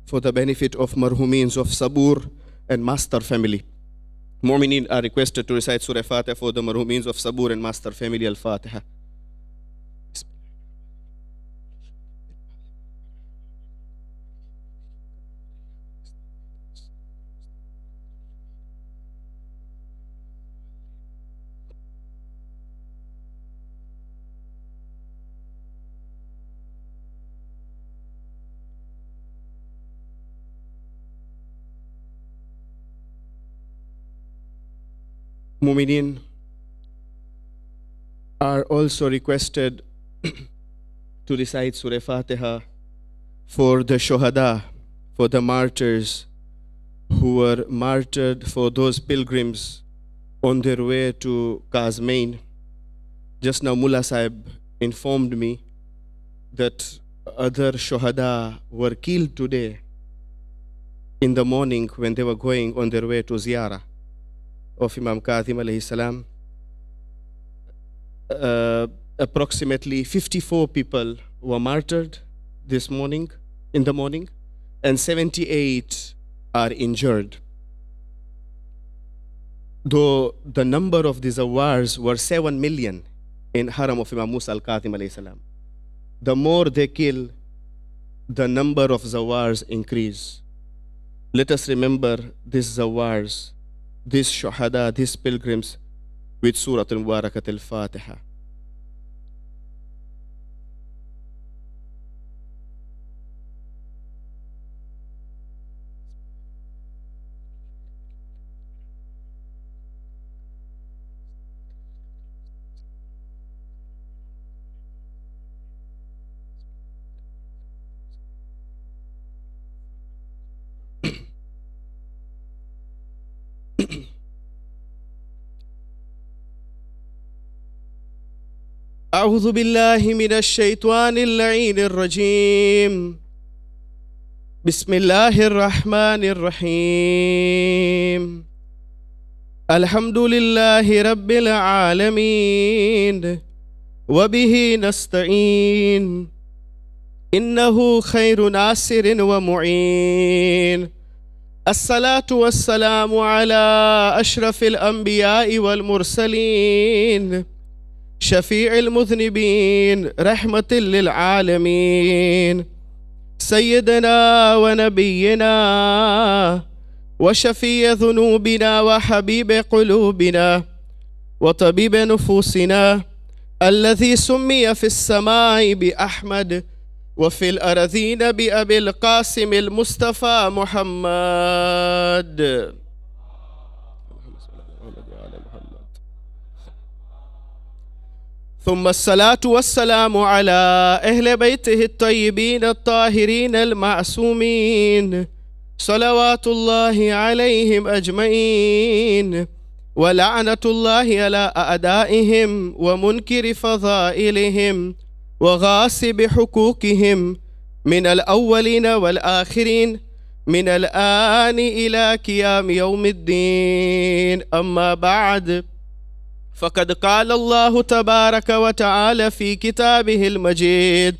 for the benefit of marhumeens of Sabur and Master family. Mu'mineen are requested to recite Surah Fatiha for the marhumeens of Sabur and Master family. Al-Fatiha. Mu'mineen are also requested to recite Surah Fatiha for the Shohada, for the martyrs who were martyred, for those pilgrims on their way to Kazmain. Just now Mullah Sahib informed me that other Shohada were killed today in the morning when they were going on their way to Ziyarah of Imam Kazim alayhi salam. Approximately 54 people were martyred this morning, in the morning, and 78 are injured. Though the number of these awars were 7 million in Haram of Imam Musa al-Kazim alayhi salam. The more they kill, the number of zawars increase. Let us remember these zawars, these shuhada, these pilgrims, with Surah Al-Mubarakat Al-Fatiha. أعوذ بالله من الشيطان اللعين الرجيم. بسم الله الرحمن الرحيم. الحمد لله رب العالمين وبه نستعين إنه خير ناصر ومعين. الصلاة والسلام على أشرف الأنبياء والمرسلين شفيع المذنبين رحمة للعالمين سيدنا ونبينا وشفيع ذنوبنا وحبيب قلوبنا وطبيب نفوسنا الذي سمي في السماء بأحمد وفي الأرضين بأبي القاسم المصطفى محمد. ثم الصلاة والسلام على أهل بيته الطيبين الطاهرين المعصومين صلوات الله عليهم أجمعين ولعنة الله على أعدائهم ومنكر فضائلهم وغاصب حقوقهم من الأولين والآخرين من الآن إلى قيام يوم الدين. أما بعد، فقد قال الله تبارك وتعالى في كتابه المجيد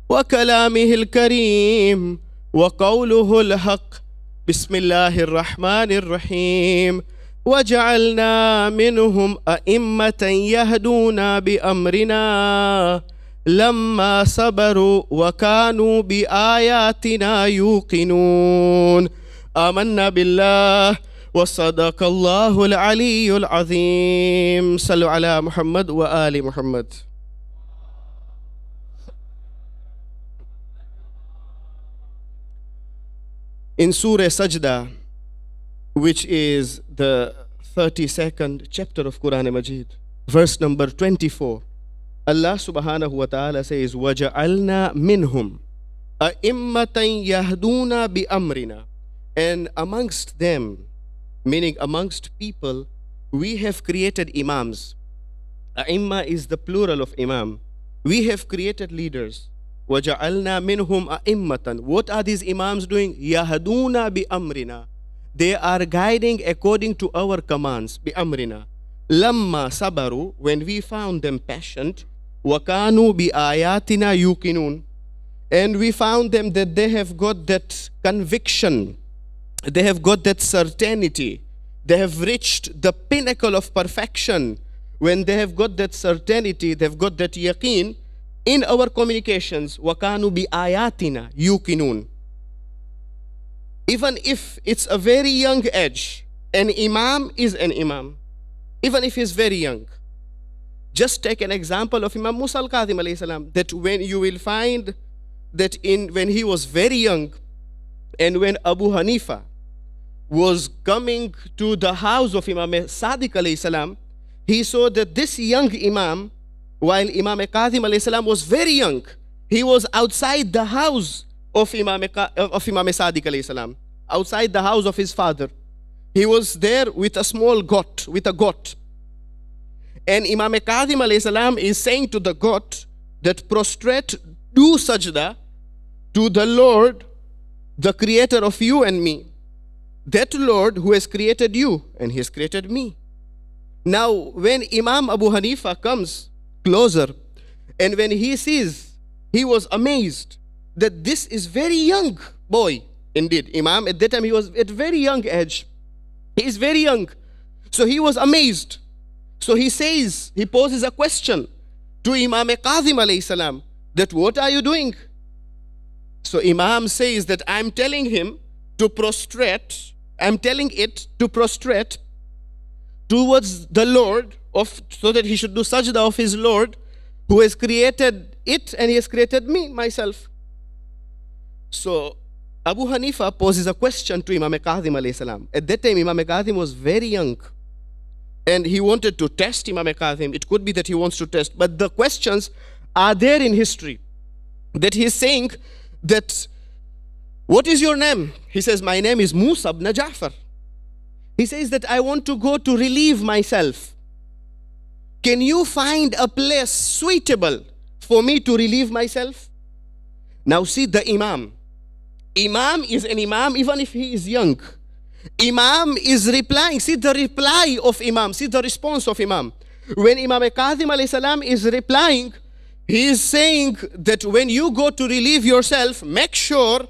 وكلامه الكريم وقوله الحق. بسم الله الرحمن الرحيم. وجعلنا منهم أئمة يهدون بأمرنا لما صبروا وكانوا بآياتنا يوقنون. آمنا بالله وصدق الله العلي العظيم. صلوا على محمد وآل محمد. In Surah Sajda, which is the 32nd chapter of Quran Majid, verse number 24, Allah subhanahu wa ta'ala says, وَجَعَلْنَا مِنْهُمْ أَئِمَّةً يَهْدُونَ بِأَمْرِنَا. And amongst them, meaning amongst people, we have created imams. A'imma is the plural of imam. We have created leaders. وَجَعَلْنَا مِنْهُمْ أَئِمَّةً. What are these imams doing? يَهْدُونَ بِأَمْرِنَا. They are guiding according to our commands. بِأَمْرِنَا. لَمَّا صَبَرُوا. When we found them patient. وَكَانُوا بِآيَاتِنَا يُوقِنُونَ. And we found them that they have got that conviction, they have got that certainty, they have reached the pinnacle of perfection. When they have got that certainty, they've got that yaqeen in our communications. وَكَانُوا بِآيَاتِنَا يُوقِنُونَ. Even if it's a very young age, an imam is an imam, even if he's very young. Just take an example of Imam Musa al-Kadhim alayhi salam, that when you will find that when he was very young, and when Abu Hanifa was coming to the house of Imam Sadiq alayhi salam, he saw that this young imam, while Imam Kadhim alayhi salam was very young, he was outside the house of Imam Sadiq alayhi salam, outside the house of his father. He was there with a small goat, with a goat. And Imam Kadhim alayhi salam is saying to the goat that prostrate, do sajda to the Lord, the creator of you and me. That Lord who has created you and he has created me. Now, when Imam Abu Hanifa comes closer, and when he sees, he was amazed that this is very young boy. Indeed, Imam at that time, he was at very young age. He is very young. So he was amazed. So he says, he poses a question to Imam Kadhim alayhi salam, that what are you doing? So Imam says that I'm telling him to prostrate, I'm telling it to prostrate towards the Lord, so that he should do sajda of his Lord, who has created it and he has created me, myself. So Abu Hanifa poses a question to Imam Kadhim alayhi salam. At that time, Imam Kadhim was very young, and he wanted to test Imam Kadhim. It could be that he wants to test, but the questions are there in history, that he is saying that, what is your name? He says, my name is Musa ibn Ja'far. He says that I want to go to relieve myself. Can you find a place suitable for me to relieve myself? Now see the imam. Imam is an imam even if he is young. Imam is replying. See the reply of Imam. See the response of Imam. When Imam Kadhim alayhi salam is replying, he is saying that when you go to relieve yourself, make sure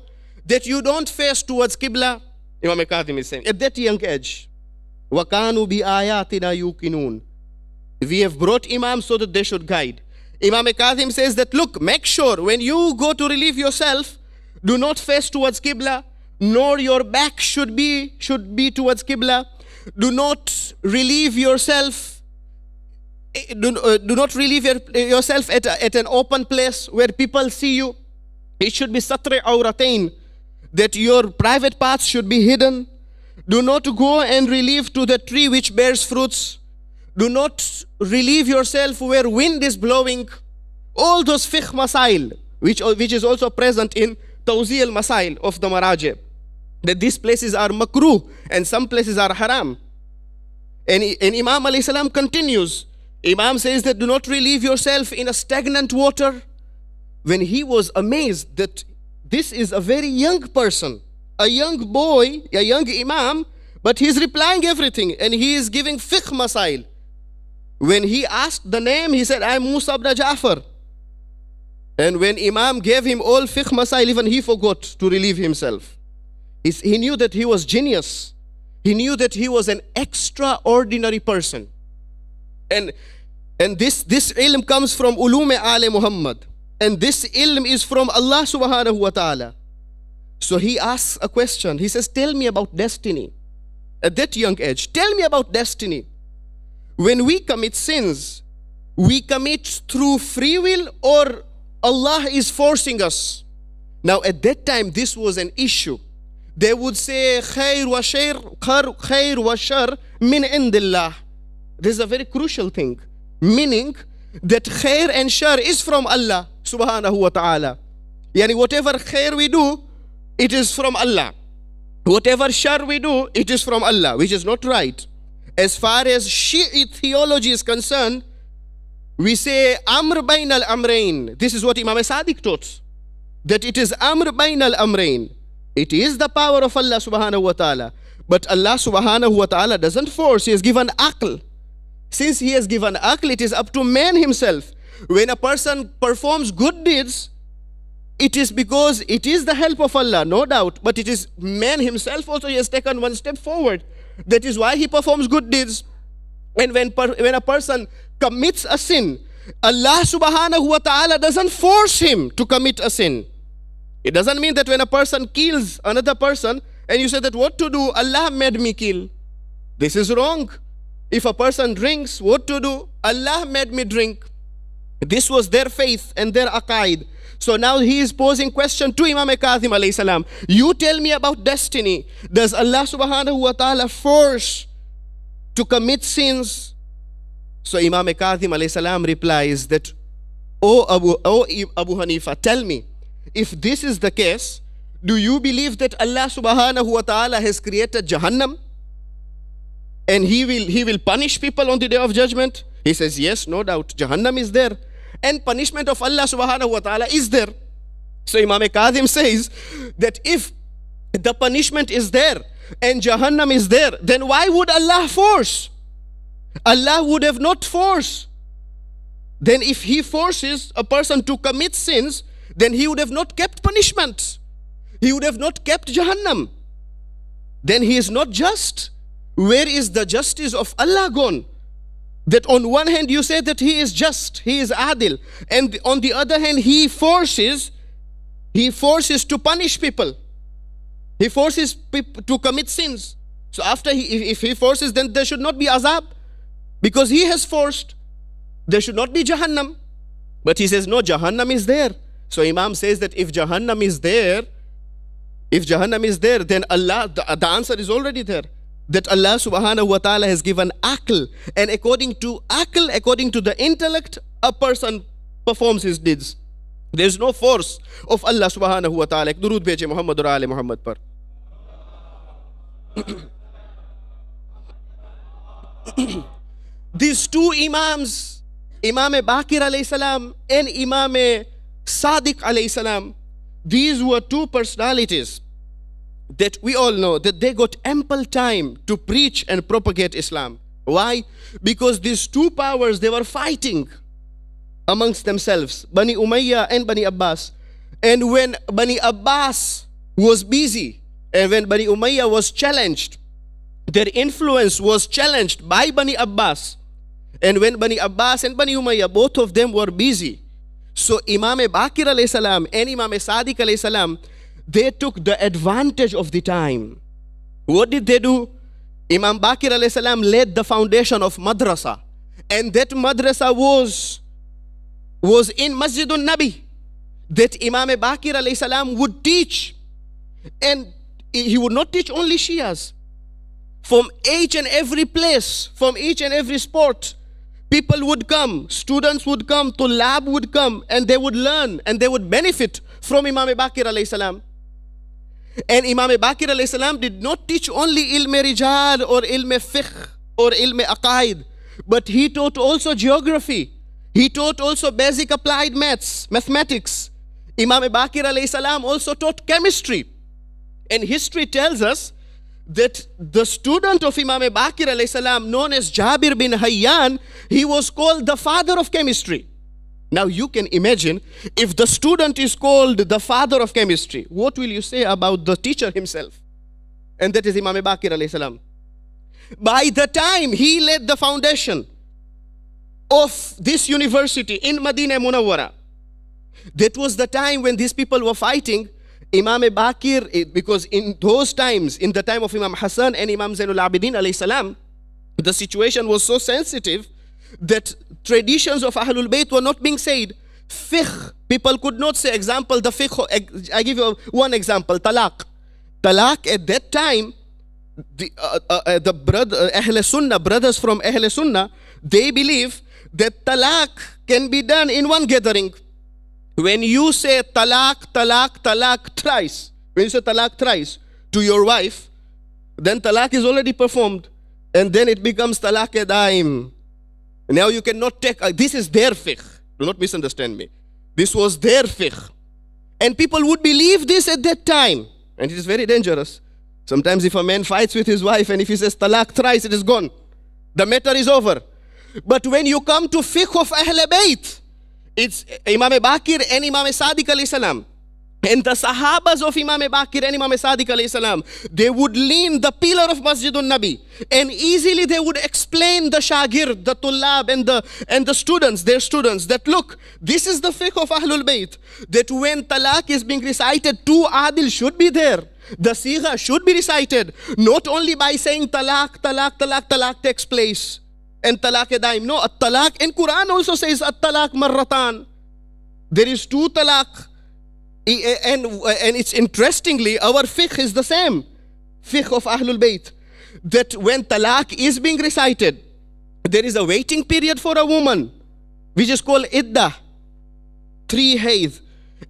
that you don't face towards Qibla. Imam Kadhim is saying, at that young age, وَكَانُوا بِآيَاتِنَا يُوقِنُونَ. We have brought Imam so that they should guide. Imam Kadhim says that, look, make sure when you go to relieve yourself, do not face towards Qibla, nor your back should be towards Qibla. Do not relieve yourself. Do not relieve yourself at an open place where people see you. It should be satre awratain, that your private parts should be hidden. Do not go and relieve to the tree which bears fruits. Do not relieve yourself where wind is blowing. All those fiqh masail, which is also present in Tawzi al-Masail of the Marajeh, that these places are makruh and some places are haram. And Imam alayhi salam continues. Imam says that do not relieve yourself in a stagnant water. When he was amazed that this is a very young person, a young boy, a young imam, but he's replying everything and he is giving fiqh masail. When he asked the name, he said, I'm Musa ibn Ja'far. And when Imam gave him all fiqh masail, even he forgot to relieve himself. He knew that he was genius. He knew that he was an extraordinary person. And this ilm comes from ulum al Muhammad. And this ilm is from Allah subhanahu wa ta'ala. So he asks a question. He says, tell me about destiny. At that young age, tell me about destiny. When we commit sins, we commit through free will or Allah is forcing us. Now at that time, this was an issue. They would say, khair wa shar min indillah. This is a very crucial thing. Meaning that khair and shar is from Allah subhanahu wa ta'ala. Yani whatever khair we do, it is from Allah. Whatever shar we do, it is from Allah, which is not right. As far as Shi'i theology is concerned, we say amr bain al-amrain. This is what Imam Sadiq taught, that it is amr bain al-amrain. It is the power of Allah subhanahu wa ta'ala. But Allah subhanahu wa ta'ala doesn't force. He has given aql. Since he has given aql, it is up to man himself. When a person performs good deeds, it is because it is the help of Allah, no doubt, but it is man himself also, he has taken one step forward. That is why he performs good deeds. And when a person commits a sin, Allah subhanahu wa ta'ala doesn't force him to commit a sin. It doesn't mean that when a person kills another person and you say that what to do, Allah made me kill. This is wrong. If a person drinks, what to do? Allah made me drink. This was their faith and their aqaid. So now he is posing question to Imam Kazim alayhi salam. You tell me about destiny. Does Allah subhanahu wa ta'ala force to commit sins? So Imam Kazim alayhi salam replies that, O Abu Hanifa, tell me, if this is the case, do you believe that Allah subhanahu wa ta'ala has created Jahannam? And he will punish people on the day of judgment? He says, yes, no doubt. Jahannam is there. And punishment of Allah subhanahu wa ta'ala is there. So Imam Kazim says that if the punishment is there and Jahannam is there, then why would Allah force? Allah would have not forced. Then if he forces a person to commit sins, then he would have not kept punishment. He would have not kept Jahannam. Then he is not just. Where is the justice of Allah gone? That on one hand you say that he is just, he is adil, and on the other hand he forces to punish people. He forces people to commit sins. So after if he forces, then there should not be azab, because he has forced. There should not be Jahannam. But he says no, Jahannam is there. So Imam says that if Jahannam is there, then Allah, the answer is already there. That Allah subhanahu wa ta'ala has given aql, and according to aql, according to the intellect, a person performs his deeds. There is no force of Allah subhanahu wa ta'ala. Durood bheje Muhammad aur aale Muhammad par. These two Imams, Imam Baqir alayhi salam and Imam Sadiq alayhi salam, these were two personalities that we all know that they got ample time to preach and propagate Islam. Why? Because these two powers, they were fighting amongst themselves, Bani Umayyah and Bani Abbas. And when Bani Abbas was busy and when Bani Umayyah was challenged, their influence was challenged by Bani Abbas. And when Bani Abbas and Bani Umayyah, both of them were busy, so Imam Baqir alayhi salam and Imam Sadiq alayhi salam, they took the advantage of the time. What did they do? Imam Baqir alayhi salam laid the foundation of madrasa, and that madrasa was in Masjidun Nabi, that Imam Baqir alayhi salam would teach. And he would not teach only Shias. From each and every place, from each and every sport, people would come, students would come, Tulab would come, and they would learn and they would benefit from Imam Baqir alayhi salam. And Imam Baqir alayhi salam did not teach only ilm rijal or ilm fiqh or ilm aqaid, but he taught also geography. He taught also basic applied mathematics. Imam Baqir alayhi salam also taught chemistry. And history tells us that the student of Imam Baqir alayhi salam, known as Jabir bin Hayyan, he was called the father of chemistry. Now you can imagine, if the student is called the father of chemistry, what will you say about the teacher himself? And that is Imam Baqir alayhi salam. By the time he laid the foundation of this university in Madinah Munawwara, that was the time when these people were fighting. Imam Baqir, because in those times, in the time of Imam Hassan and Imam Zainul Abidin alayhi salam, the situation was so sensitive that traditions of Ahlul Bayt were not being said. Fiqh, people could not say. Example, the fiqh, I give you one example, talaq. Talaq at that time, the Ahl Sunnah, brothers from Ahl Sunnah, they believe that talaq can be done in one gathering. When you say talaq, talaq, talaq thrice, when you say talaq thrice to your wife, then talaq is already performed. And then it becomes talaq daim. Now you cannot take, this is their fiqh. Do not misunderstand me. This was their fiqh. And people would believe this at that time. And it is very dangerous. Sometimes if a man fights with his wife and if he says talaq thrice, it is gone. The matter is over. But when you come to fiqh of Ahl Bayt, it's Imam Baqir and Imam Sadiq alayhi salam. And the Sahabas of Imam Baqir and Imam Sadiq alayhi salam, they would lean the pillar of Masjidun Nabi, and easily they would explain the shagir, the tullab, and the students, their students, that look, this is the fiqh of Ahlul Bayt, that when talaq is being recited, two adil should be there. The sigha should be recited, not only by saying talaq, talaq, talaq, talaq takes place, and talaq daim. No, at-talaq, and Quran also says at-talaq marratan. There is two talaq. And it's interestingly, our fiqh is the same. Fiqh of Ahlul Bayt. That when talaq is being recited, there is a waiting period for a woman, which is called iddah, 3 hayd.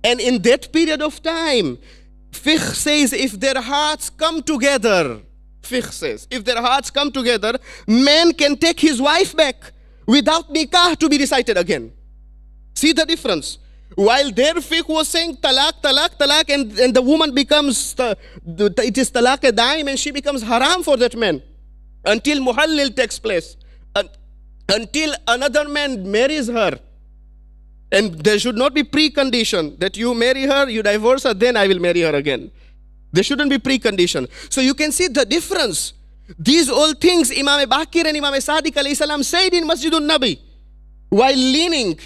And in that period of time, fiqh says if their hearts come together, fiqh says, if their hearts come together, man can take his wife back without nikah to be recited again. See the difference? While their fiqh was saying talaq, talaq, talaq, and the woman becomes, it is talaq daim, and she becomes haram for that man until muhallil takes place, until another man marries her. And there should not be precondition that you marry her, you divorce her, then I will marry her again. There shouldn't be precondition. So you can see the difference. These all things Imam Baqir and Imam Sadiq alayhi salam said in Masjidun Nabi while leaning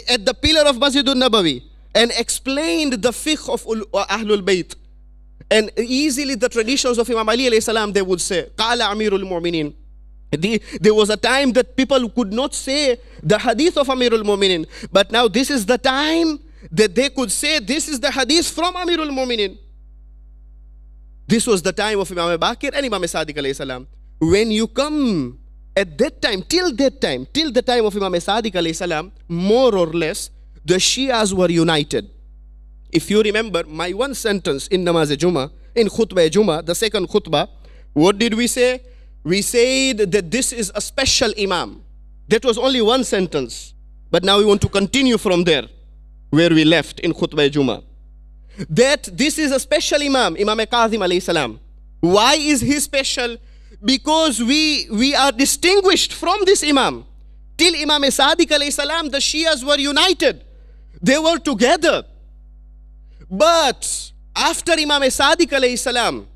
at the pillar of Masjidun Nabawi, and explained the fiqh of Ahlul Bayt. And easily the traditions of Imam Ali alayhi salam, they would say, Qala Amirul Mu'minin. There was a time that people could not say the hadith of Amirul Mu'minin, but now this is the time that they could say this is the hadith from Amirul Mu'minin. This was the time of Imam Baqir and Imam Sadiq alayhi salam. When you come at that time, till the time of Imam Sadiq alayhi salam, more or less, the Shias were united. If you remember my one sentence in Namaz-e-Jummah, in Khutbah-e-Jummah, the second khutbah, what did we say? We said that this is a special Imam. That was only one sentence. But now we want to continue from there, where we left in Khutbah-e-Jummah. That this is a special Imam, Imam Kazim alayhi salam. Why is he special? Because we are distinguished from this Imam. Till Imam Sadiq alayhi salam, the Shias were united. They were together. But after Imam Sadiq alayhi salam,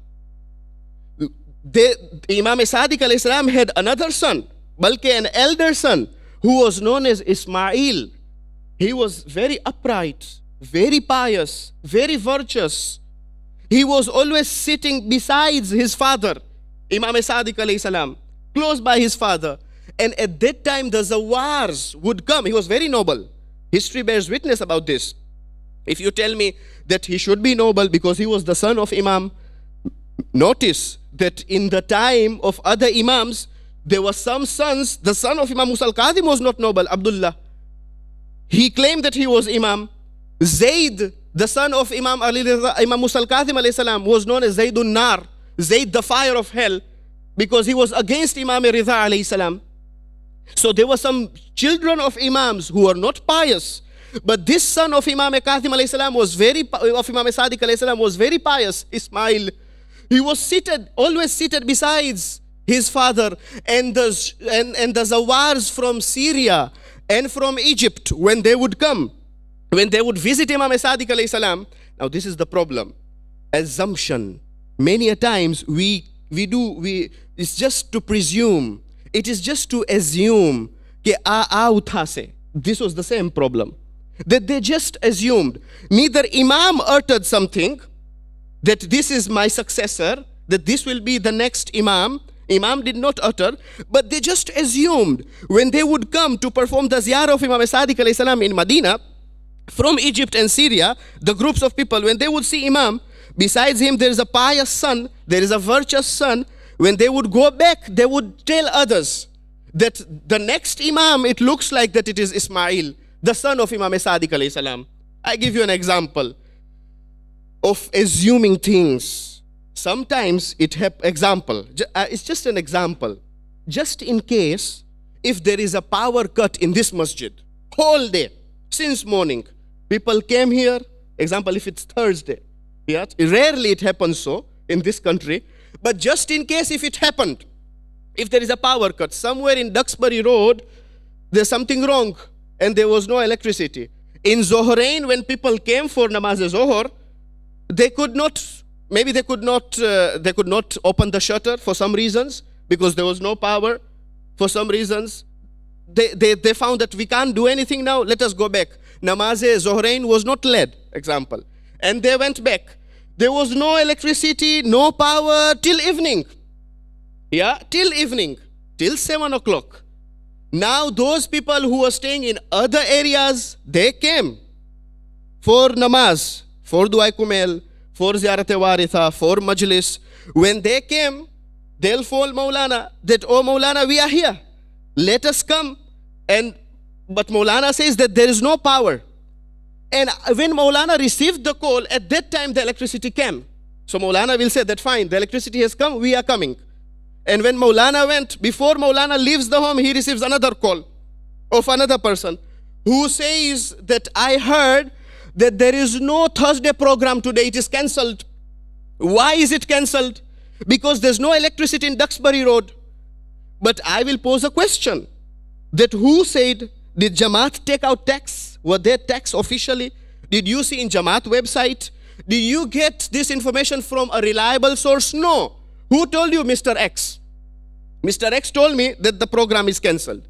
Imam Sadiq alayhi salam had another son, balki an elder son, who was known as Ismail. He was very upright, very pious, very virtuous. He was always sitting besides his father, Imam Sadiq alayhi salam, close by his father. And at that time the Zawars would come. He was very noble. History bears witness about this. If you tell me that he should be noble because he was the son of Imam, notice that in the time of other Imams, there were some sons. The son of Imam Musa al-Kadhim was not noble, Abdullah. He claimed that he was Imam. Zayd, the son of Imam Musa al-Kadhim alayhi salam, was known as Zaydun Nar, Zayd the fire of hell, because he was against Imam Ridha alayhi salam. So there were some children of Imams who were not pious, but this son of Imam Kazim alayhi salam was Imam Sadiq alayhi salam was very pious, Ismail. He was always seated besides his father, and the Zawars from Syria and from Egypt, when they would come, when they would visit Imam Sadiq alayhi salam. Now this is the problem. Assumption. Many a times it's just to presume. It is just to assume that this was the same problem. That they just assumed. Neither Imam uttered something, that this is my successor, that this will be the next Imam. Imam did not utter, but they just assumed when they would come to perform the ziyarah of Imam Sadiq alayhi salam in Medina, from Egypt and Syria, the groups of people, when they would see Imam, besides him there is a pious son, there is a virtuous son. When they would go back, they would tell others that the next Imam, it looks like that it is Ismail, the son of Imam Sadiq alayhi salam. I give you an example of assuming things. Sometimes it's just an example. Just in case, if there is a power cut in this masjid, whole day, since morning, people came here, example, if it's Thursday, yeah, rarely it happens so in this country, but just in case if it happened, if there is a power cut, somewhere in Duxbury Road, there's something wrong, and there was no electricity, In Zohrain, when people came for Namaz-e-Zohar, they could not open the shutter for some reasons, because there was no power. For some reasons, they found that we can't do anything now, let us go back. Namaz-e-Zohrain was not led, example. And they went back. There was no electricity, no power till evening. Yeah, till evening, till 7 o'clock. Now those people who were staying in other areas, they came for namaz, for Dua Kumel, for Ziyarat-e-Waritha, for Majlis. When they came, they'll phone Maulana that, oh Maulana, we are here, let us come. But Maulana says that there is no power. And when Maulana received the call, at that time the electricity came. So Maulana will say that fine, the electricity has come, we are coming. And when Maulana went, before Maulana leaves the home, he receives another call of another person who says that I heard that there is no Thursday program today, it is cancelled. Why is it cancelled? Because there's no electricity in Duxbury Road. But I will pose a question, that who said, did Jamaat take out tax? Were there tax officially? Did you see in Jamaat website? Did you get this information from a reliable source? No. Who told you? Mr. X. Mr. X told me that the program is cancelled.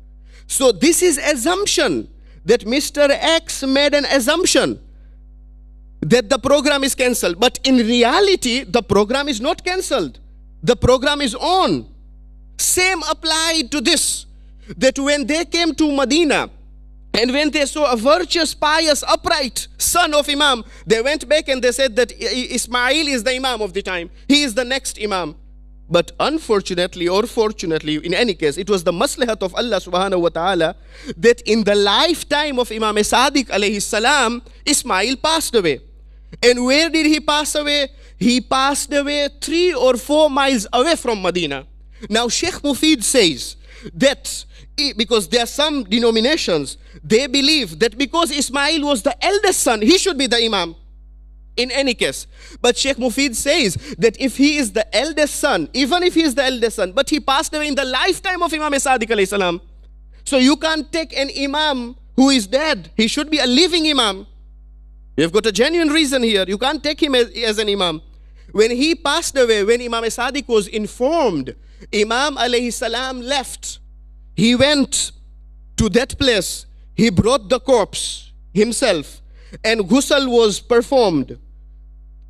So this is assumption, that Mr. X made an assumption that the program is cancelled. But in reality, the program is not cancelled. The program is on. Same applied to this, that when they came to Medina, and when they saw a virtuous, pious, upright son of Imam, they went back and they said that Ismail is the Imam of the time. He is the next Imam. But unfortunately or fortunately, in any case, it was the maslahat of Allah subhanahu wa ta'ala that in the lifetime of Imam Sadiq alayhi salam, Ismail passed away. And where did he pass away? He passed away 3 or 4 miles away from Medina. Now Sheikh Mufid says that, because there are some denominations, they believe that because Ismail was the eldest son, he should be the Imam. In any case. But Sheikh Mufid says that if he is the eldest son, even if he is the eldest son, but he passed away in the lifetime of Imam Sadiq alayhi salam, so you can't take an Imam who is dead. He should be a living Imam. You've got a genuine reason here. You can't take him as an Imam. When he passed away, when Imam Sadiq was informed, Imam alayhi salam left. He went to that place. He brought the corpse himself. And ghusl was performed.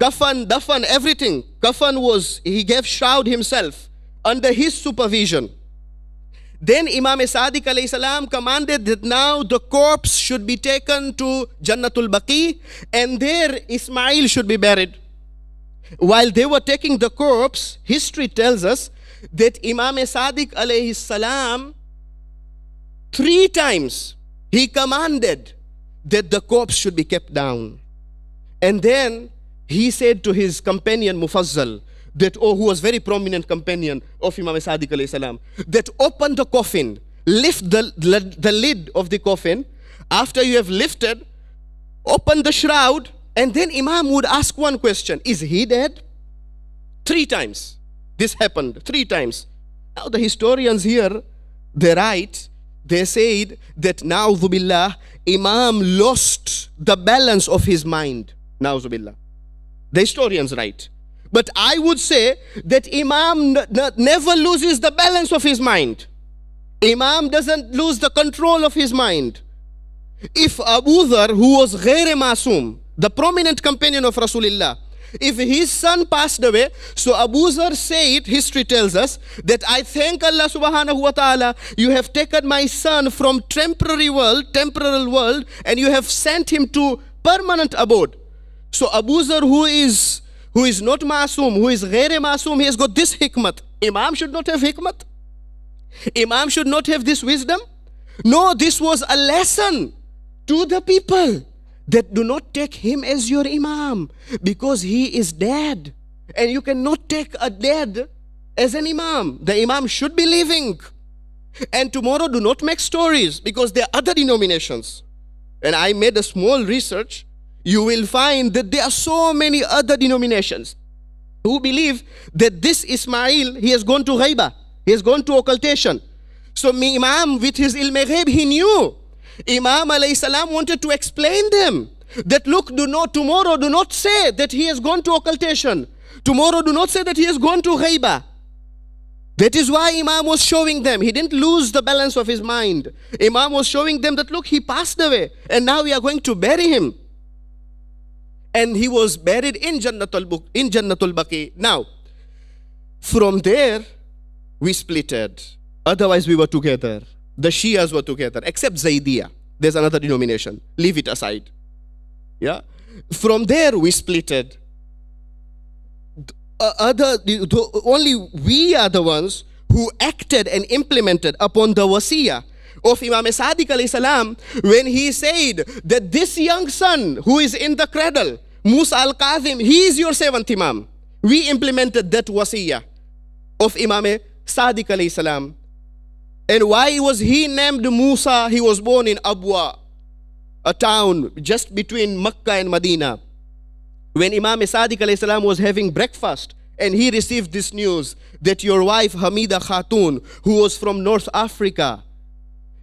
Kafan, dafan, everything. Kafan was, he gave shroud himself under his supervision. Then Imam Sadiq alayhi salam commanded that now the corpse should be taken to Jannatul Baqi, and there Ismail should be buried. While they were taking the corpse, history tells us that Imam Sadiq alayhi salam 3 times he commanded that the corpse should be kept down. And then he said to his companion Mufazzal, that, who was very prominent companion of Imam Sadiq alayhi salam, that open the coffin, lift the lid of the coffin. After you have lifted, open the shroud, and then Imam would ask one question, is he dead? 3 times. This happened 3 times. Now the historians here, they write, they said that na'udhu billah, Imam lost the balance of his mind. Na'udhu billah. The historians write. But I would say that Imam never loses the balance of his mind. Imam doesn't lose the control of his mind. If Abu Dhar, who was Ghair Masoom, the prominent companion of Rasulullah, if his son passed away, so Abu Dhar said, history tells us, that I thank Allah subhanahu wa ta'ala, you have taken my son from temporal world, and you have sent him to permanent abode. So Abu Dhar, who is not Masoom, who is Ghair Masoom, he has got this hikmat. Imam should not have hikmat. Imam should not have this wisdom. No, this was a lesson to the people, that do not take him as your Imam, because he is dead. And you cannot take a dead as an Imam. The Imam should be living. And tomorrow do not make stories, because there are other denominations. And I made a small research. You will find that there are so many other denominations who believe that this Ismail, he has gone to Ghaiba, he has gone to occultation. So Imam with his ilm ghaib, he knew Imam alayhi salam wanted to explain them that look, tomorrow do not say that he has gone to occultation. Tomorrow do not say that he has gone to ghaibah. That is why Imam was showing them. He didn't lose the balance of his mind. Imam was showing them that look, he passed away and now we are going to bury him. And he was buried in Jannatul Baqi. Now, from there, we splitted. Otherwise, we were together. The Shias were together, except Zaydiyah. There's another denomination. Leave it aside. Yeah. From there, we splitted. Only we are the ones who acted and implemented upon the wasiyah of Imam Sadiq alayhi salam when he said that this young son who is in the cradle, Musa al-Kazim, he is your seventh Imam. We implemented that wasiyah of Imam Sadiq alayhi salam. And why was he named Musa? He was born in Abwa, a town just between Makkah and Medina. When Imam Sadiq alayhi salam was having breakfast and he received this news that your wife Hamida Khatun, who was from North Africa,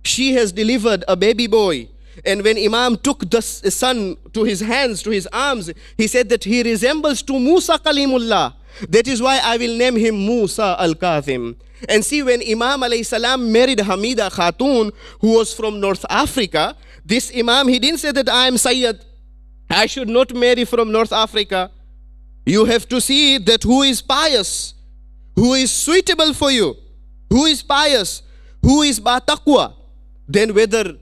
she has delivered a baby boy. And when Imam took the son to his hands, to his arms, he said that he resembles to Musa Kalimullah. That is why I will name him Musa al-Kazim. And see, when Imam alayhi salam married Hamida Khatun, who was from North Africa, this Imam, he didn't say that I am Sayyid, I should not marry from North Africa. You have to see that who is pious, who is suitable for you, who is pious, who is bataqwa. Then whether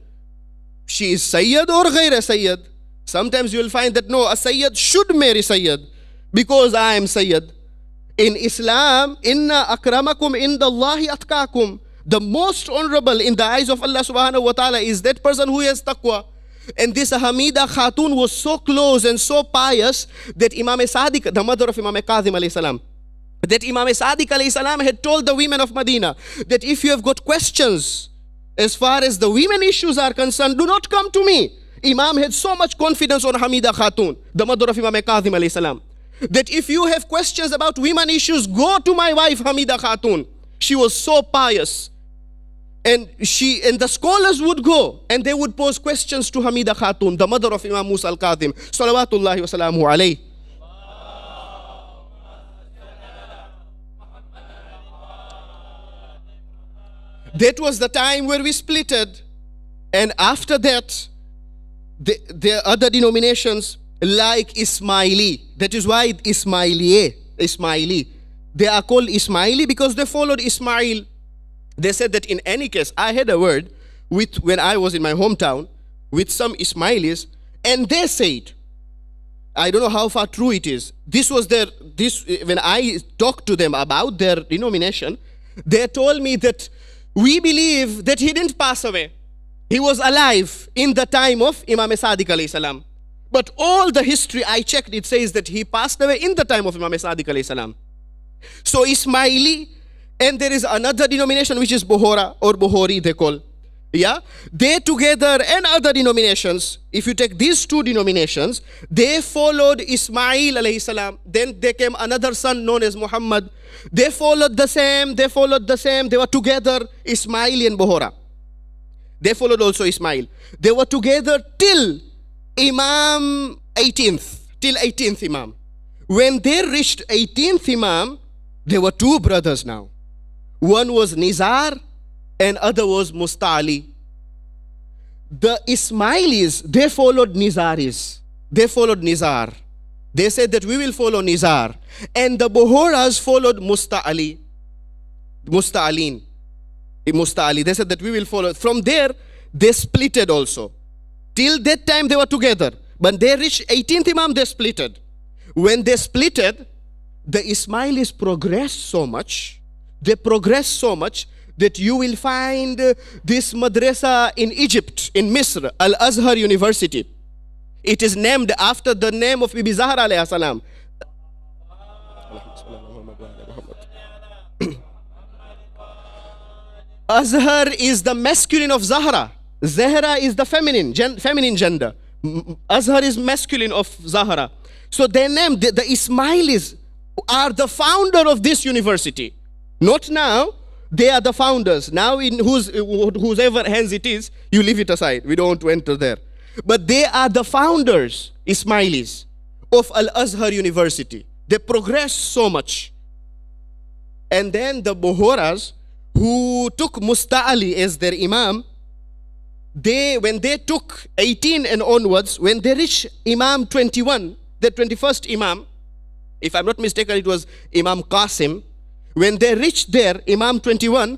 she is Sayyid or Ghaira Sayyid, sometimes you will find that no, a Sayyid should marry Sayyid because I am Sayyid. In Islam, inna akramakum indallahi atqakum. The most honorable in the eyes of Allah subhanahu wa ta'ala is that person who has taqwa. And this Hamida Khatun was so close and so pious that Imam Sadiq, the mother of Imam Kazim alayhi salam, that Imam Sadiq alayhi salam had told the women of Medina that if you have got questions as far as the women issues are concerned, do not come to me. Imam had so much confidence on Hamida Khatun, the mother of Imam Kazim alayhi salam, that if you have questions about women issues, go to my wife Hamida Khatun. She was so pious. And the scholars would go and they would pose questions to Hamida Khatun, the mother of Imam Musa al-Kazim, salawatullahi wa salamu alayhi. That was the time where we splitted. And after that, there are other denominations like Ismaili. That is why Ismaili. They are called Ismaili because they followed Ismail. They said that in any case, I had a word when I was in my hometown with some Ismailis, and they said, I don't know how far true it is. When I talked to them about their denomination, they told me that we believe that he didn't pass away. He was alive in the time of Imam Sadiq alayhi salam. But all the history I checked, it says that he passed away in the time of Imam Sadiq alayhi salam. So Ismaili, and there is another denomination which is Bohora or Bohori they call. Yeah, they together and other denominations, if you take these two denominations, they followed Ismail alayhi salam. Then there came another son known as Muhammad. They followed the same. They were together, Ismail and Bohora. They followed also Ismail. They were together till Imam 18th Imam. When they reached 18th Imam, there were two brothers now. One was Nizar and other was Musta'ali. The Ismailis, they followed Nizaris. They followed Nizar. They said that we will follow Nizar. And the Bohoras followed Musta'ali. Musta'ali. They said that we will follow. From there, they splitted also. Till that time, they were together. When they reached 18th Imam, they splitted. When they splitted, the Ismailis progressed so much. They progressed so much that you will find this madrasa in Egypt, in Misr, Al-Azhar University. It is named after the name of Bibi Zahra alayhi salam. Azhar is the masculine of Zahra. Zahra is the feminine gender. Azhar is masculine of Zahra. So they named the Ismailis are the founder of this university. Not now, They are the founders. Now, in whosever hands it is, you leave it aside. We don't want to enter there. But they are the founders, Ismailis, of Al-Azhar University. They progressed so much. And then the Bohoras, who took Musta'ali as their Imam, when they took 18 and onwards, when they reached Imam 21, the 21st Imam, if I'm not mistaken, it was Imam Qasim. When they reached there, Imam 21,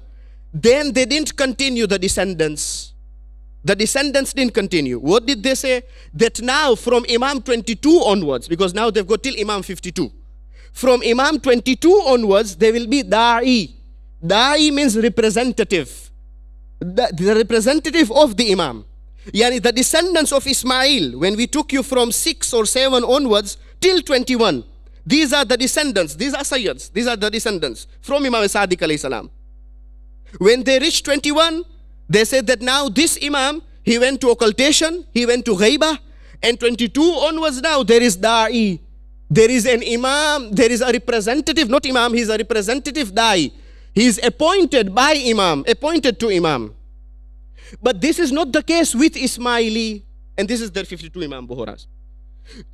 then they didn't continue the descendants. The descendants didn't continue. What did they say? That now from Imam 22 onwards, because now they've got till Imam 52. From Imam 22 onwards, there will be Da'i. Da'i means representative. The representative of the Imam. Yani the descendants of Ismail, when we took you from 6 or 7 onwards till 21, these are the descendants, these are Sayyids, these are the descendants from Imam Sadiq alayhi salam. When they reached 21, they said that now this Imam, he went to occultation, he went to Ghaibah, and 22 onwards now there is Da'i. There is an Imam, there is a representative, not Imam, he is a representative Da'i. He is appointed by Imam, appointed to Imam. But this is not the case with Ismaili, and this is their 52 Imam Bohoras.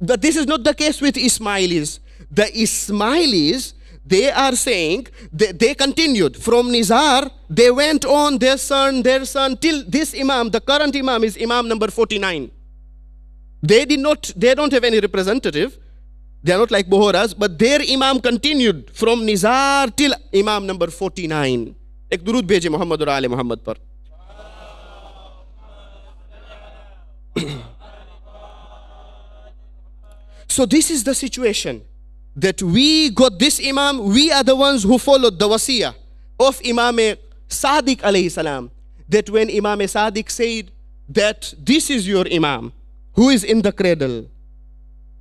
But this is not the case with Ismailis. The Ismailis, they are saying, they continued. From Nizar, they went on their son, till this Imam, the current Imam is Imam number 49. They don't have any representative. They are not like Bohoras, but their Imam continued from Nizar till Imam number 49. Ek durud bheje Muhammad aur Aale Muhammad par. So this is the situation, that we got this Imam, we are the ones who followed the wasiyah of Imam Sadiq alayhi salam, that when Imam Sadiq said that this is your Imam, who is in the cradle,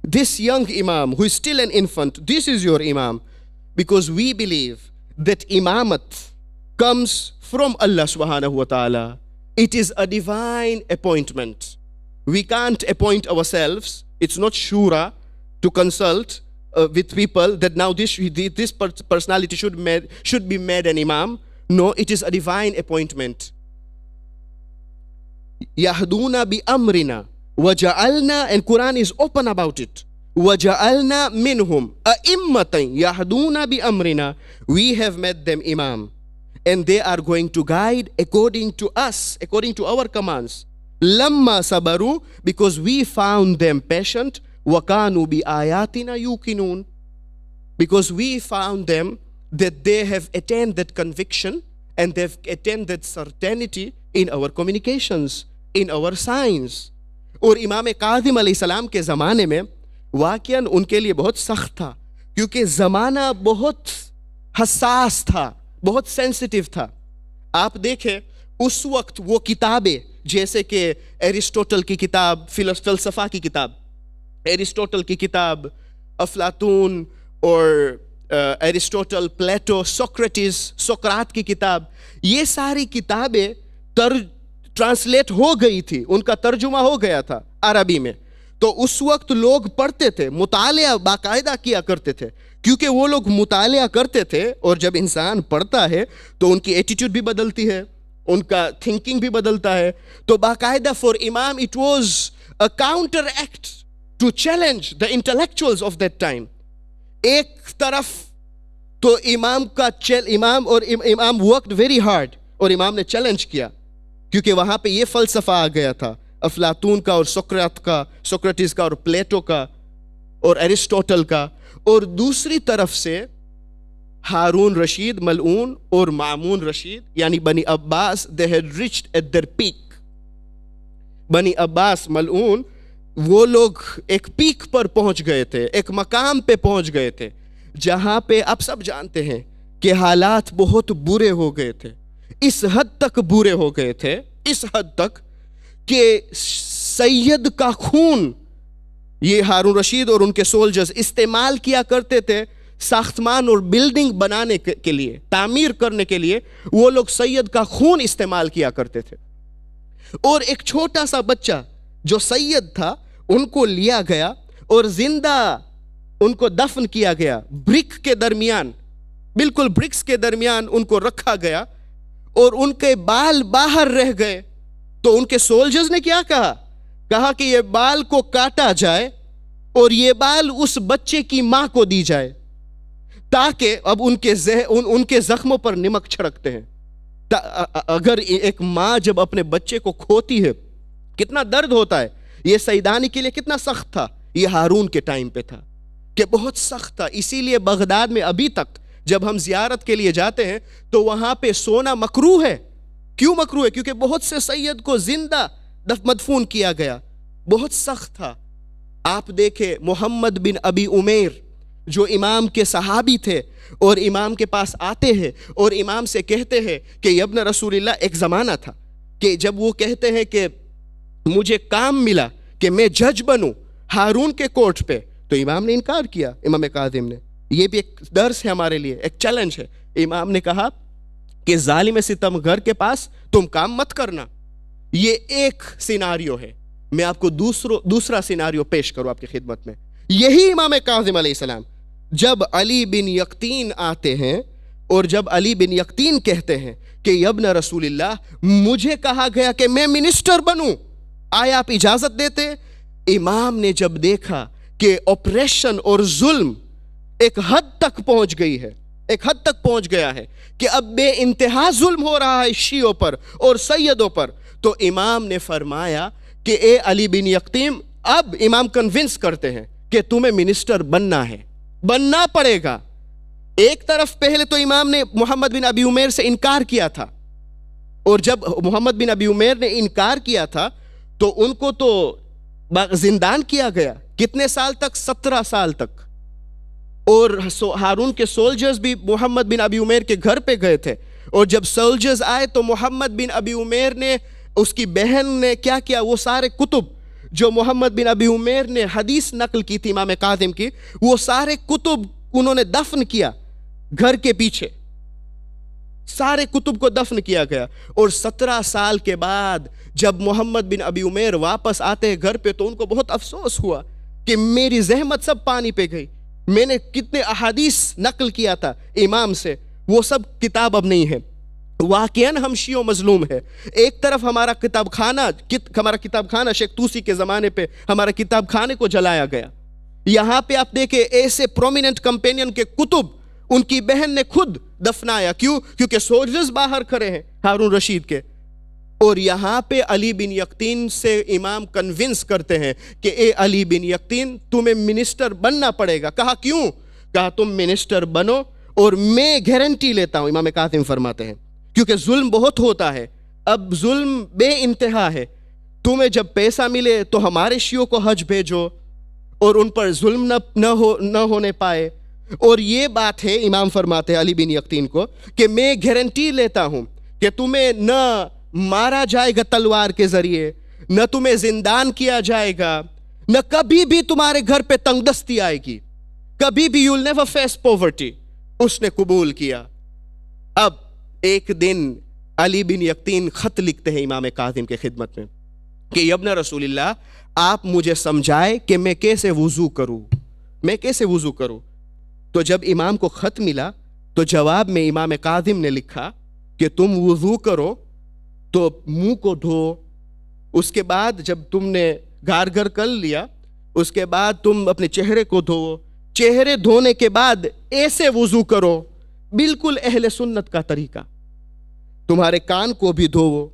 this young Imam, who is still an infant, this is your Imam, because we believe that Imamat comes from Allah subhanahu wa ta'ala. It is a divine appointment. We can't appoint ourselves. It's not shura to consult with people that now this personality should be made an Imam. No, it is a divine appointment. Yahduna bi amrina waja'alna, and Quran is open about it. Waja'alna minhum a'immatan yahduna bi amrina. We have made them Imam, and they are going to guide according to us, according to our commands. Lamma sabaru, because we found them patient. Wakanu bi ayatina yuqinun, because we found them that they have attained that conviction and they've attained that certainty in our communications, in our signs. اور امام کاظم علیہ السلام کے زمانے میں واقعاً ان کے لیے بہت سخت تھا, کیونکہ زمانہ بہت حساس تھا, بہت سینسٹیو تھا. آپ دیکھیں اس وقت وہ کتابیں جیسے کہ ایرسٹوٹل کی کتاب, فلسفہ کی کتاب, ایرسٹوٹل کی کتاب, افلاطون اور ایرسٹوٹل, پلیٹو, سوکریٹس, سقراط کی کتاب, یہ ساری کتابیں ٹرانسلیٹ ہو گئی تھی, ان کا ترجمہ ہو گیا تھا عربی میں. تو اس وقت لوگ پڑھتے تھے, مطالعہ باقاعدہ کیا کرتے تھے, کیونکہ وہ لوگ مطالعہ کرتے تھے. اور جب انسان پڑھتا ہے تو ان کی ایٹیٹیوڈ بھی بدلتی ہے, ان کا تھنکنگ بھی بدلتا ہے. تو باقاعدہ فار امام it was a counter act to challenge the intellectuals of that time. ایک طرف تو امام ورکڈ ویری ہارڈ, اور امام نے چیلنج کیا, کیونکہ وہاں پہ یہ فلسفہ آ گیا تھا افلاطون کا اور سوکریٹس کا اور پلیٹو کا اور ایرسٹوٹل کا. اور دوسری طرف سے ہارون رشید ملعون اور مامون رشید یعنی بنی عباس, they had reached at their peak. بنی عباس ملعون وہ لوگ ایک پیک پر پہنچ گئے تھے, ایک مقام پہ پہنچ گئے تھے جہاں پہ آپ سب جانتے ہیں کہ حالات بہت برے ہو گئے تھے. اس حد تک برے ہو گئے تھے, اس حد تک کہ سید کا خون یہ ہارون رشید اور ان کے سولجرز استعمال کیا کرتے تھے ساختمان اور بلڈنگ بنانے کے لیے, تعمیر کرنے کے لیے. وہ لوگ سید کا خون استعمال کیا کرتے تھے. اور ایک چھوٹا سا بچہ جو سید تھا ان کو لیا گیا اور زندہ ان کو دفن کیا گیا بریک کے درمیان. بالکل برکس کے درمیان ان کو رکھا گیا اور ان کے بال باہر رہ گئے. تو ان کے سولجرز نے کیا کہا کہ یہ بال کو کاٹا جائے اور یہ بال اس بچے کی ماں کو دی جائے تاکہ اب ان کے زخموں پر نمک چھڑکتے ہیں. اگر ایک ماں جب اپنے بچے کو کھوتی ہے کتنا درد ہوتا ہے. یہ سیدانی کے لیے کتنا سخت تھا. یہ ہارون کے ٹائم پہ تھا کہ بہت سخت تھا. اسی لیے بغداد میں ابھی تک جب ہم زیارت کے لیے جاتے ہیں تو وہاں پہ سونا مکروہ ہے. کیوں مکروہ ہے؟ کیونکہ بہت سے سید کو زندہ مدفون کیا گیا. بہت سخت تھا. آپ دیکھیں محمد بن ابی عمیر جو امام کے صحابی تھے اور امام کے پاس آتے ہیں اور امام سے کہتے ہیں کہ ابن رسول اللہ. ایک زمانہ تھا کہ جب وہ کہتے ہیں کہ مجھے کام ملا کہ میں جج بنوں ہارون کے کورٹ پہ, تو امام نے انکار کیا. امام کاظم نے, یہ بھی ایک درس ہے ہمارے لیے, ایک چیلنج ہے. امام نے کہا کہ ظالم ستم گر کے پاس تم کام مت کرنا. یہ ایک سیناریو ہے. میں آپ کو دوسرا سیناریو پیش کروں آپ کی خدمت میں. یہی امام کاظم علیہ السلام جب علی بن یقطین آتے ہیں اور جب علی بن یقطین کہتے ہیں کہ ابن رسول اللہ مجھے کہا گیا کہ میں منسٹر بنوں, آیا آپ اجازت دیتے؟ امام نے جب دیکھا کہ آپریشن اور ظلم ایک حد تک پہنچ گئی ہے, ایک حد تک پہنچ گیا ہے کہ اب بے انتہا ظلم ہو رہا ہے شیعوں پر اور سیدوں پر, تو امام نے فرمایا کہ اے علی بن یقطین, اب امام کنونس کرتے ہیں کہ تمہیں منسٹر بننا ہے, بننا پڑے گا. ایک طرف پہلے تو امام نے محمد بن ابی عمیر سے انکار کیا تھا, اور جب محمد بن ابی عمیر نے انکار کیا تھا تو ان کو تو زندان کیا گیا. کتنے سال تک؟ 17 سال تک. اور ہارون کے سولجرز بھی محمد بن ابی عمیر کے گھر پہ گئے تھے, اور جب سولجرز آئے تو محمد بن ابی عمیر نے, اس کی بہن نے کیا کیا, وہ سارے کتب جو محمد بن ابی عمیر نے حدیث نقل کی تھی امام کاظم کی, وہ سارے کتب انہوں نے دفن کیا گھر کے پیچھے. سارے کتب کو دفن کیا گیا. اور 17 سال کے بعد جب محمد بن ابی عمیر واپس آتے ہیں گھر پہ تو ان کو بہت افسوس ہوا کہ میری زحمت سب پانی پہ گئی. میں نے کتنے احادیث نقل کیا تھا امام سے, وہ سب کتاب اب نہیں ہے. واقعاً ہم شیعوں مظلوم ہے. ایک طرف ہمارا کتاب خانہ شیخ توسی کے زمانے پہ ہمارا کتاب خانے کو جلایا گیا. یہاں پہ آپ دیکھیں ایسے پرومیننٹ کمپینین کے کتب ان کی بہن نے خود دفنایا. کیوں؟ کیونکہ سولجرز باہر کھڑے ہیں ہارون رشید کے. اور یہاں پہ علی بن یقطین سے امام کنونس کرتے ہیں کہ اے علی بن یقطین تمہیں منسٹر بننا پڑے گا. کہا کیوں؟ کہا تم منسٹر بنو اور میں گارنٹی لیتا ہوں, امام کاظم فرماتے ہیں, کیونکہ ظلم بہت ہوتا ہے, اب ظلم بے انتہا ہے. تمہیں جب پیسہ ملے تو ہمارے شیعوں کو حج بھیجو اور ان پر ظلم نہ ہونے پائے. اور یہ بات ہے, امام فرماتے ہیں علی بن یقطین کو کہ میں گارنٹی لیتا ہوں کہ تمہیں نہ مارا جائے گا تلوار کے ذریعے, نہ تمہیں زندان کیا جائے گا, نہ کبھی بھی تمہارے گھر پہ تنگ دستی آئے گی, کبھی بھی you'll never face poverty. اس نے قبول کیا. اب ایک دن علی بن یقطین خط لکھتے ہیں امام کاظم کے خدمت میں کہ ابن رسول اللہ آپ مجھے سمجھائے کہ میں کیسے وضو کروں. تو جب امام کو خط ملا تو جواب میں امام کاظم نے لکھا کہ تم وضو کرو تو منہ کو دھو, اس کے بعد جب تم نے گارگر کر لیا اس کے بعد تم اپنے چہرے کو دھو, چہرے دھونے کے بعد ایسے وضو کرو بالکل اہل سنت کا طریقہ, تمہارے کان کو بھی دھو.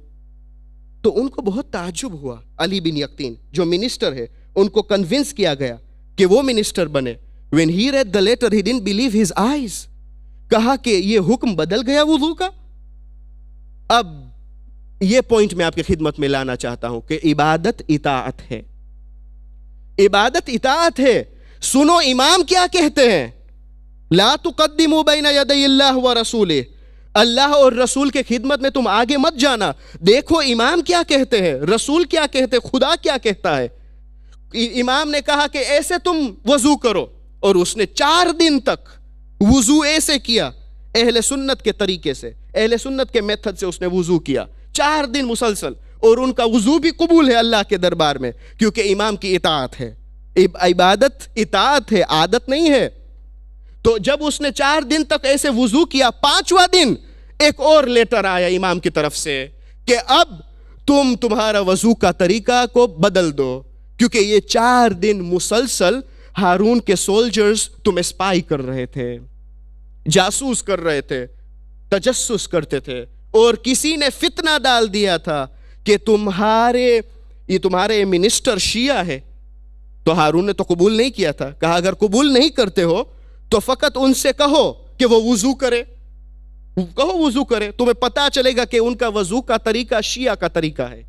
تو ان کو بہت تعجب ہوا. علی بن یقطین جو منسٹر ہے ان کو کنونس کیا گیا کہ وہ منسٹر بنے. When he read the letter he didn't believe his eyes. کہا کہ یہ حکم بدل گیا وضو کا. اب یہ پوائنٹ میں آپ کی خدمت میں لانا چاہتا ہوں کہ عبادت اطاعت ہے, عبادت اطاعت ہے. سنو امام کیا کہتے ہیں, لا تقدموا بین یدی اللہ ورسولہ, اللہ اور رسول کے خدمت میں تم آگے مت جانا. دیکھو امام کیا کہتے ہیں, رسول کیا کہتے, خدا کیا کہتا ہے. امام نے کہا کہ ایسے تم وضو کرو, اور اس نے 4 دن تک وضو ایسے کیا اہل سنت کے طریقے سے, اہل سنت کے میتھڈ سے اس نے وضو کیا 4 دن مسلسل, اور ان کا وضو بھی قبول ہے اللہ کے دربار میں کیونکہ امام کی اطاعت ہے. عبادت اطاعت ہے, عادت نہیں ہے. تو جب اس نے 4 دن تک ایسے وضو کیا، 5واں دن ایک اور لیٹر آیا امام کی طرف سے کہ اب تم تمہارا وضو کا طریقہ کو بدل دو، کیونکہ یہ 4 دن مسلسل ہارون کے سولجرز تم اسپائی کر رہے تھے، جاسوس کر رہے تھے، تجسس کرتے تھے، اور کسی نے فتنہ ڈال دیا تھا کہ تمہارے منسٹر شیعہ ہے۔ تو ہارون نے تو قبول نہیں کیا تھا، کہا اگر قبول نہیں کرتے ہو تو فقط ان سے کہو کہ وہ وضو کرے، وضو کرے، تمہیں پتا چلے گا کہ ان کا وضو کا طریقہ شیعہ کا طریقہ ہے۔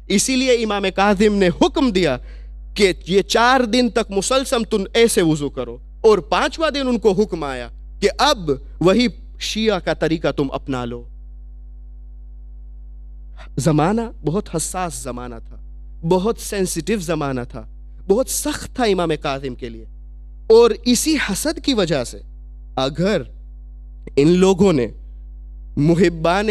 اسی لیے امام کاظم نے حکم دیا کہ یہ 4 دن تک مسلسل تم ایسے وضو کرو، اور 5واں دن ان کو حکم آیا کہ اب وہی شیعہ کا طریقہ تم اپنا لو۔ زمانہ بہت حساس زمانہ تھا، بہت سینسیٹیو زمانہ تھا، بہت سخت تھا امام کاظم کے لیے، اور اسی حسد کی وجہ سے اگر ان لوگوں نے محبان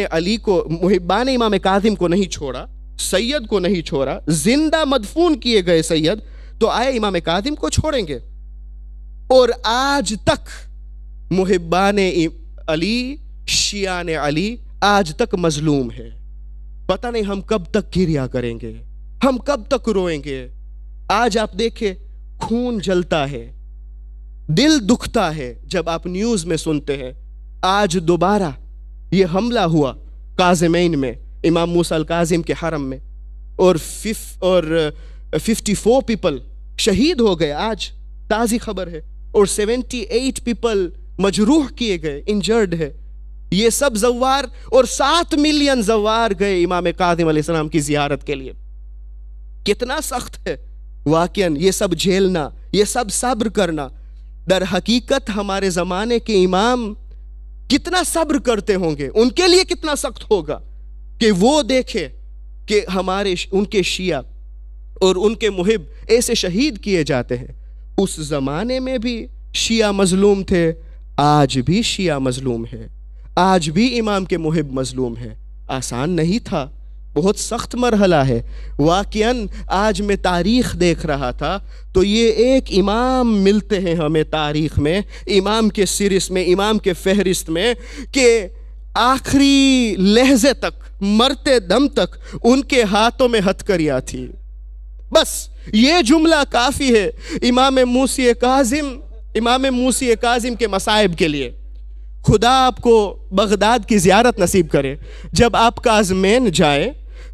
امام کاظم کو نہیں چھوڑا، سید کو نہیں چھوڑا، زندہ مدفون کیے گئے سید، تو آئے امام کاظم کو چھوڑیں گے؟ اور آج تک محبان علی، شیعان علی آج تک مظلوم ہے۔ پتہ نہیں ہم کب تک گریہ کریں گے، ہم کب تک روئیں گے۔ آج آپ دیکھیں خون جلتا ہے، دل دکھتا ہے جب آپ نیوز میں سنتے ہیں آج دوبارہ یہ حملہ ہوا کاظمین میں، امام موسیٰ الکاظم کے حرم میں، اور 54 پیپل شہید ہو گئے، آج تازی خبر ہے، اور 78 پیپل مجروح کیے گئے، انجرڈ ہے۔ یہ سب زوار، اور 7 ملین زوار گئے امام کاظم علیہ السلام کی زیارت کے لیے۔ کتنا سخت ہے واقعاً یہ سب جھیلنا، یہ سب صبر کرنا۔ در حقیقت ہمارے زمانے کے امام کتنا صبر کرتے ہوں گے، ان کے لیے کتنا سخت ہوگا کہ وہ دیکھے کہ ان کے شیعہ اور ان کے محب ایسے شہید کیے جاتے ہیں۔ اس زمانے میں بھی شیعہ مظلوم تھے، آج بھی شیعہ مظلوم ہے، آج بھی امام کے محب مظلوم ہے۔ آسان نہیں تھا، بہت سخت مرحلہ ہے۔ واقعاً آج میں تاریخ دیکھ رہا تھا تو یہ ایک امام ملتے ہیں ہمیں تاریخ میں، امام کے سرس میں، امام کے فہرست میں، کہ آخری لحظے تک، مرتے دم تک ان کے ہاتھوں میں ہتھ کریاں تھی۔ بس یہ جملہ کافی ہے امام موسی کاظم کے مصائب کے لیے۔ خدا آپ کو بغداد کی زیارت نصیب کرے۔ جب آپ کاظمین جائیں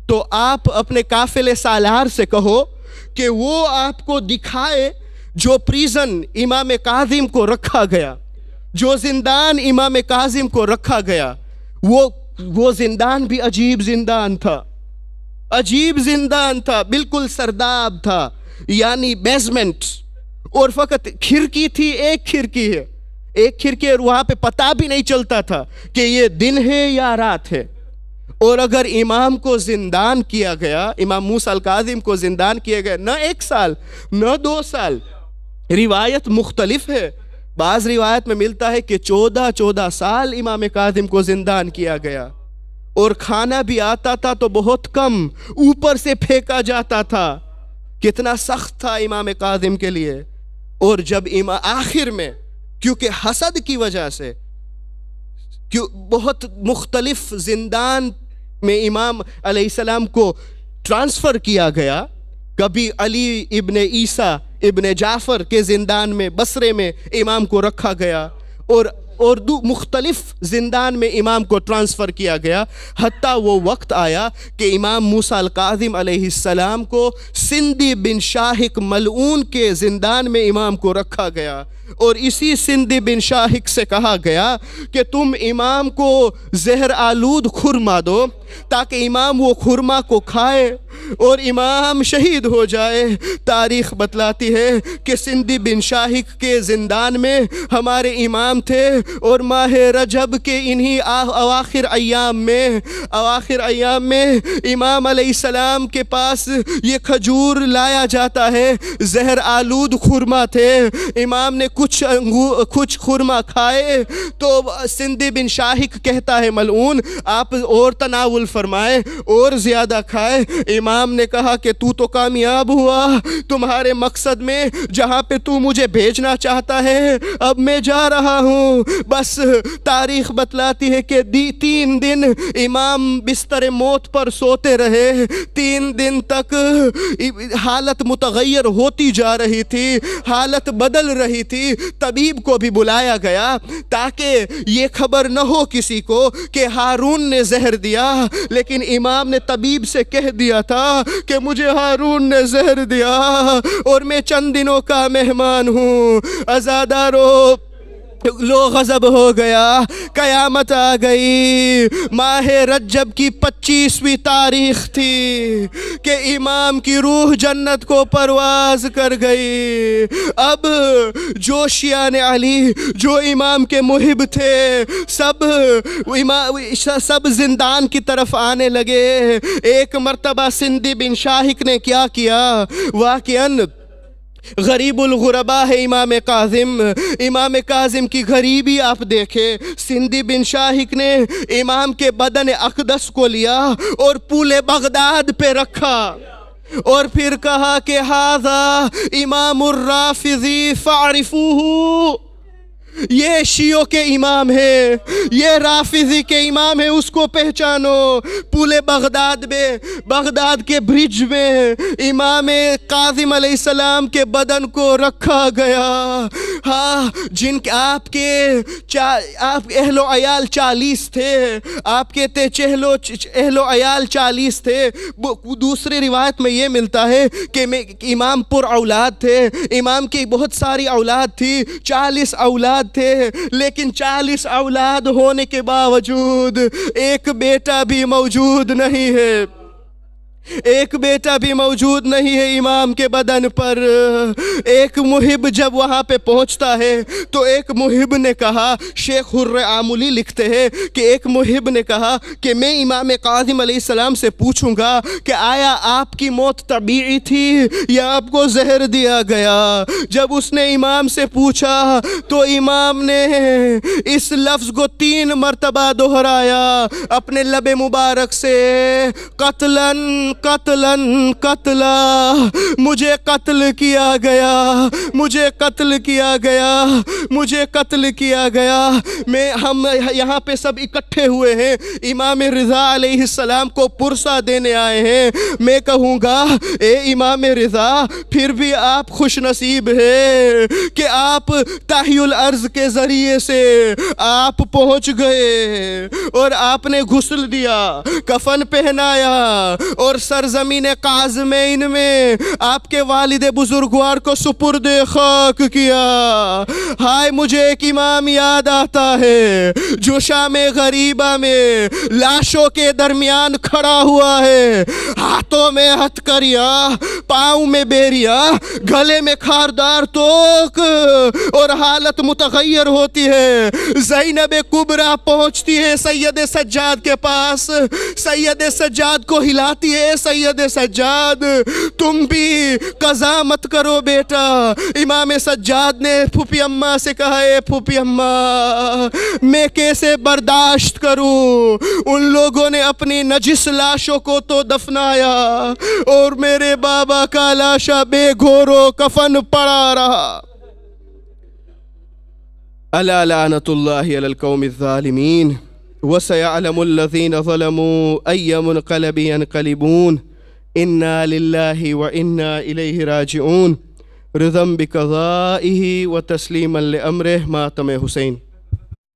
تو آپ اپنے قافلے سالار سے کہو کہ وہ آپ کو دکھائے جو پریزن امام کاظم کو رکھا گیا، جو زندان امام کاظم کو رکھا گیا، وہ زندان بھی عجیب زندان تھا، عجیب زندان تھا، بالکل سرداب تھا، یعنی بیسمنٹ، اور فقط کھڑکی تھی، ایک کھڑکی ہے، ایک کھڑکی، اور وہاں پہ پتہ بھی نہیں چلتا تھا کہ یہ دن ہے یا رات ہے۔ اور اگر امام کو زندان کیا گیا، امام موسیٰ الکاظم کو زندان کیا گیا، نہ 1 سال نہ 2 سال، روایت مختلف ہے۔ بعض روایت میں ملتا ہے کہ 14 سال امام کاظم کو زندان کیا گیا، اور کھانا بھی آتا تھا تو بہت کم، اوپر سے پھینکا جاتا تھا۔ کتنا سخت تھا امام کاظم کے لیے۔ اور جب آخر میں کیونکہ حسد کی وجہ سے بہت مختلف زندان میں امام علیہ السلام کو ٹرانسفر کیا گیا، کبھی علی ابن عیسیٰ ابن جعفر کے زندان میں بصرے میں امام کو رکھا گیا، اور مختلف زندان میں امام کو ٹرانسفر کیا گیا، حتیٰ وہ وقت آیا کہ امام موسیٰ الکاظم علیہ السلام کو سندی بن شاہق ملعون کے زندان میں امام کو رکھا گیا، اور اسی سندی بن شاہق سے کہا گیا کہ تم امام کو زہر آلود خرما دو تاکہ امام وہ خرما کو کھائے اور امام شہید ہو جائے۔ تاریخ بتلاتی ہے کہ سندی بن شاہق کے زندان میں ہمارے امام تھے، اور ماہ رجب کے انہی اواخر ایام میں امام علیہ السلام کے پاس یہ کھجور لایا جاتا ہے، زہر آلود خرما تھے۔ امام نے کچھ خرما کھائے تو سندھی بن شاہق کہتا ہے ملعون آپ اور تناول فرمائے اور زیادہ کھائے. امام نے کہا کہ تو کامیاب ہوا تمہارے مقصد میں جہاں پہ تو مجھے بھیجنا چاہتا ہے اب میں جا رہا ہوں. بس تاریخ بتلاتی ہے کہ 3 دن امام بستر موت پر سوتے رہے. 3 دن تک حالت متغیر ہوتی جا رہی تھی, حالت بدل رہی تھی. طبیب کو بھی بلایا گیا تاکہ یہ خبر نہ ہو کسی کو کہ ہارون نے زہر دیا, لیکن امام نے طبیب سے کہہ دیا تھا کہ مجھے ہارون نے زہر دیا اور میں چند دنوں کا مہمان ہوں. عزادارو لو غضب ہو گیا, قیامت آ گئی. ماہ رجب کی 25ویں تاریخ تھی کہ امام کی روح جنت کو پرواز کر گئی. اب جو شیعان علی جو امام کے محب تھے سب زندان کی طرف آنے لگے. ایک مرتبہ سندھی بن شاہق نے کیا کیا, واقعاً غریب الغربا ہے امام کاظم کی غریبی آپ دیکھیں. سندھی بن شاہق نے امام کے بدن اقدس کو لیا اور پورے بغداد پہ رکھا اور پھر کہا کہ ھذا امام الرافضی فاعرفوہ, یہ شیعوں کے امام ہے, یہ رافضی کے امام ہے, اس کو پہچانو. پورے بغداد کے برج میں امام کاظم علیہ السلام کے بدن کو رکھا گیا. ہاں, جن کے آپ اہل و عیال 40 تھے, آپ کے اہل و عیال 40 تھے. دوسری روایت میں یہ ملتا ہے کہ امام پر اولاد تھے, امام کی بہت ساری اولاد تھی, 40 اولاد تھے, لیکن 40 اولاد ہونے کے باوجود ایک بیٹا بھی موجود نہیں ہے. ایک بیٹا بھی موجود نہیں ہے امام کے بدن پر. ایک محب جب وہاں پہ پہنچتا ہے تو ایک محب نے کہا, شیخ حر عاملی لکھتے ہیں کہ ایک محب نے کہا کہ میں امام کاظم علیہ السلام سے پوچھوں گا کہ آیا آپ کی موت طبیعی تھی یا آپ کو زہر دیا گیا. جب اس نے امام سے پوچھا تو امام نے اس لفظ کو 3 مرتبہ دہرایا اپنے لب مبارک سے, قتلاً قتلاً قتلا, مجھے قتل کیا گیا, مجھے قتل کیا گیا, مجھے قتل کیا گیا. ہم یہاں پہ سب اکٹھے ہوئے ہیں, امام رضا علیہ السلام کو پرسہ دینے آئے ہیں. میں کہوں گا اے امام رضا, پھر بھی آپ خوش نصیب ہے کہ آپ تحی الارض کے ذریعے سے آپ پہنچ گئے اور آپ نے غسل دیا, کفن پہنایا اور سرزمین قازمین میں آپ کے والد بزرگوار کو سپرد خاک کیا. ہائے, مجھے ایک امام یاد آتا ہے جو شام غریبہ میں لاشوں کے درمیان کھڑا ہوا ہے, ہاتھوں میں ہتھکڑیاں, پاؤں میں بیریاں, گلے میں خاردار توک اور حالت متغیر ہوتی ہے. زینب کبریٰ پہنچتی ہے سید سجاد کے پاس, سید سجاد کو ہلاتی ہے, سید سجاد تم بھی قضا مت کرو بیٹا. امام سجاد نے پھوپھی اماں سے کہا, اے پھوپھی اماں میں کیسے برداشت کروں, ان لوگوں نے اپنی نجس لاشوں کو تو دفنایا اور میرے بابا کا لاشا بے گھورو کفن پڑا رہا. الا لعنت اللہ علی القوم الظالمین وسيعلم الذين ظلموا أي منقلب ينقلبون إنا لله وإنا إليه راجعون رضا بقضائه وتسليما لأمره. ماتم حسین.